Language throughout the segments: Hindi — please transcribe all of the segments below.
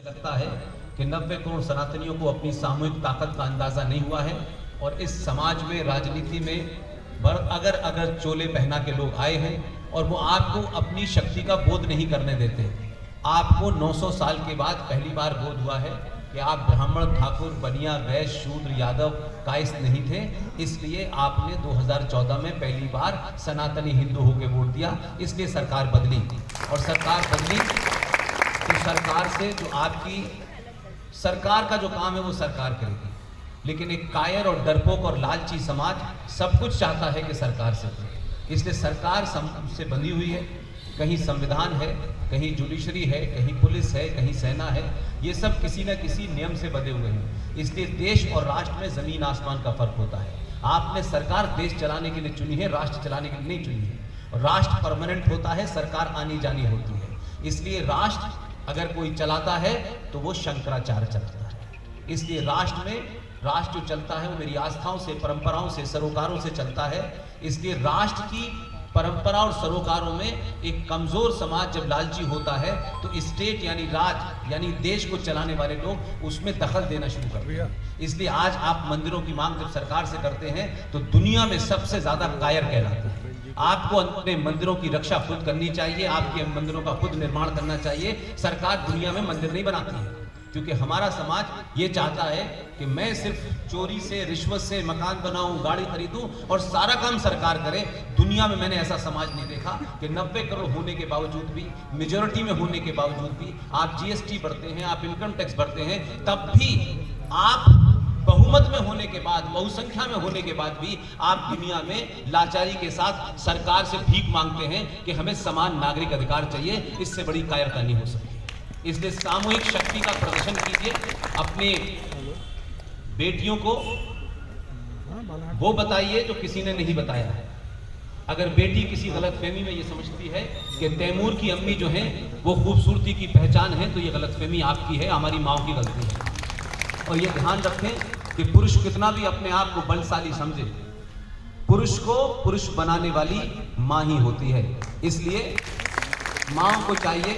लगता है कि 90 करोड़ सनातनियों को अपनी सामूहिक ताकत का अंदाजा नहीं हुआ है और इस समाज में, राजनीति में अगर चोले पहना के लोग आए हैं और वो आपको अपनी शक्ति का बोध नहीं करने देते। आपको 900 साल के बाद पहली बार बोध हुआ है कि आप ब्राह्मण, ठाकुर, बनिया, वैश्य, शूद्र, यादव, कायस्थ नहीं थे, इसलिए आपने 2014 में पहली बार सनातनी हिंदू होकर वोट दिया, इसलिए सरकार बदली। और सरकार बदली तो सरकार से जो आपकी सरकार का जो काम है वो सरकार करेगी, लेकिन एक कायर और डरपोक और लालची समाज सब कुछ चाहता है कि सरकार से करे, इसलिए सरकार से बंधी हुई है। कहीं संविधान है, कहीं जुडिशरी है, कहीं पुलिस है, कहीं सेना है, ये सब किसी न किसी नियम से बंधे हुए हैं। इसलिए देश और राष्ट्र में जमीन आसमान का फर्क होता है। आपने सरकार देश चलाने के लिए चुनी है, राष्ट्र चलाने के लिए नहीं चुनी है। राष्ट्र परमानेंट होता है, सरकार आनी जानी होती है। इसलिए राष्ट्र अगर कोई चलाता है तो वो शंकराचार्य चलाता है। इसलिए राष्ट्र जो चलता है वो मेरी आस्थाओं से, परंपराओं से, सरोकारों से चलता है। इसलिए राष्ट्र की परंपरा और सरोकारों में एक कमजोर समाज जब लालची होता है तो स्टेट यानी राज यानी देश को चलाने वाले लोग उसमें दखल देना शुरू करते हैं। इसलिए आज आप मंदिरों की मांग जब सरकार से करते हैं तो दुनिया में सबसे ज्यादा कायर कहलाते हैं। आपको अपने मंदिरों की रक्षा खुद करनी चाहिए, आपके मंदिरों का खुद निर्माण करना चाहिए। सरकार दुनिया में मंदिर नहीं बनाती है, क्योंकि हमारा समाज ये चाहता है कि मैं सिर्फ चोरी से, रिश्वत से मकान बनाऊं, गाड़ी खरीदूं और सारा काम सरकार करे। दुनिया में मैंने ऐसा समाज नहीं देखा कि 90 करोड़ होने के बावजूद भी, मेजॉरिटी में होने के बावजूद भी आप जीएसटी भरते हैं, आप इनकम टैक्स भरते हैं, तब भी आप बहुमत में होने के बाद, बहुसंख्या में होने के बाद भी आप दुनिया में लाचारी के साथ सरकार से भीख मांगते हैं कि हमें समान नागरिक अधिकार चाहिए। इससे बड़ी कायरता नहीं हो सकती। इसलिए सामूहिक शक्ति का प्रदर्शन कीजिए। अपने बेटियों को वो बताइए जो किसी ने नहीं बताया है। अगर बेटी किसी गलतफहमी में ये समझती है कि तैमूर की अम्मी जो है वो खूबसूरती की पहचान है, तो ये गलतफहमी आपकी है, हमारी माओ की गलती है। और ये ध्यान रखें कि पुरुष कितना भी अपने आप को बलशाली समझे, पुरुष को पुरुष बनाने वाली माँ ही होती है। इसलिए माँ को चाहिए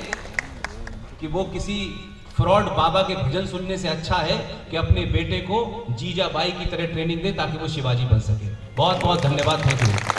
कि वो किसी फ्रॉड बाबा के भजन सुनने से अच्छा है कि अपने बेटे को जीजाबाई की तरह ट्रेनिंग दे ताकि वो शिवाजी बन सके। बहुत बहुत धन्यवाद। Thank you.